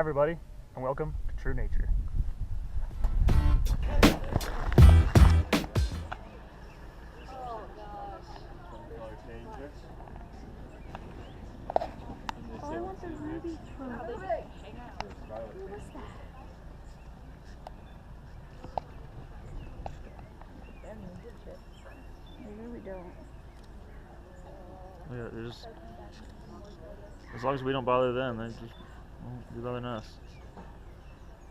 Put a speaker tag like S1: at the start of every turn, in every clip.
S1: everybody, and welcome to True Nature.
S2: Oh gosh. Oh, I want the ruby fruit. Who was that? I really don't.
S1: Yeah, they're just, as long as we don't bother them, they just won't be bothering us.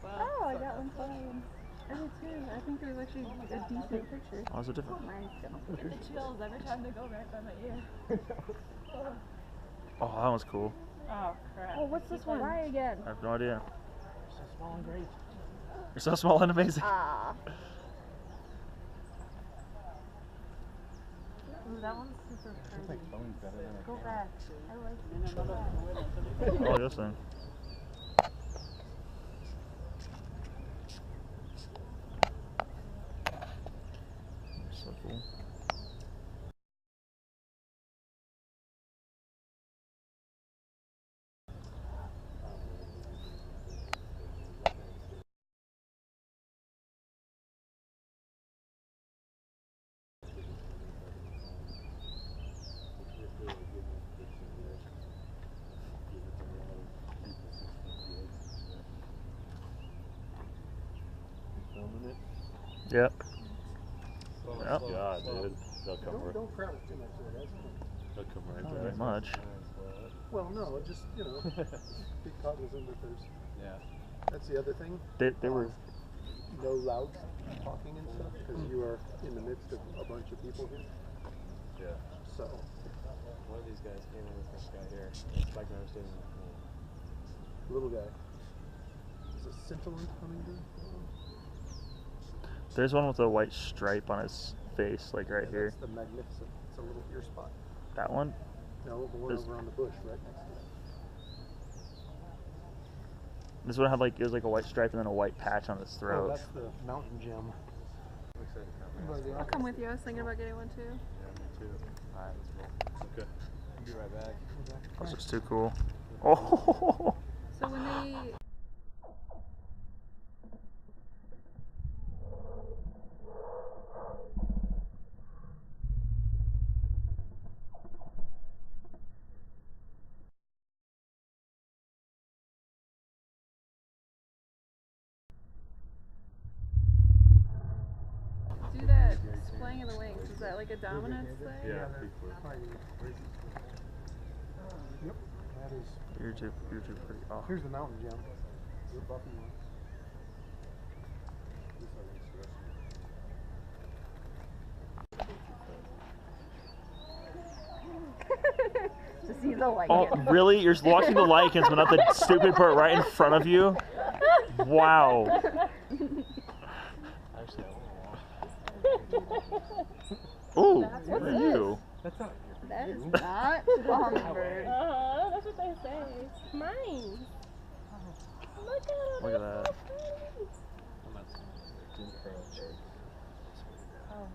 S2: Oh, I got one fine. I did too. I think it was actually a decent picture.
S1: Oh, it's a different.
S2: Mine's gonna get the chills every time they go right by my ear.
S1: Oh, that one's cool.
S2: Oh crap. Oh, what's this one? Why again?
S1: I have no idea.
S3: You're so small and great.
S1: You're so small and amazing.
S2: Ah. Ooh, that one's super pretty. Go back. I like it.
S1: Oh, this thing. So cool. Yep. Yep.
S3: God, dude. They'll come
S4: Don't crowd it too much, guys.
S3: They'll come right
S1: Not
S3: back.
S1: very much.
S4: Well, no, just, be cognizant that there's,
S3: Yeah.
S4: that's the other thing.
S1: They were.
S4: No loud talking and stuff, because you are in the midst of a bunch of people here.
S3: Yeah.
S4: So,
S3: One of these guys came in with this guy here. It's like I was doing.
S4: little guy. Is it scintillant hummingbird?
S1: There's one with a white stripe on his face, like right here.
S4: That's the magnificent. It's a little ear spot.
S1: That one?
S4: No, the one
S1: This-
S4: over on the bush right next to it.
S1: This one had like, it was like a white stripe and then a white patch on his
S4: Oh,
S1: throat.
S4: that's the mountain gem.
S2: I'll come with you. I was thinking about getting one too.
S3: Yeah, me too. Alright, let's go. Okay. I'll be right back.
S1: That's just too cool. Oh!
S2: So when they do that splaying of the wings, is that like a dominance thing?
S3: Yeah.
S4: Yep, that is.
S1: You're too pretty. Oh.
S4: Here's the mountain gem. The buffy one.
S2: To see the light.
S1: Oh, really? You're watching the lichens, but not the stupid part right in front of you? Wow.
S3: Actually,
S1: Ooh,
S2: What's
S1: look at
S2: this?
S1: you.
S4: That's not.
S2: That is not a hummingbird.
S5: That's what they say. Mine. Look at it.
S1: Look at that.
S3: I'm not Jim Crow.
S5: Oh,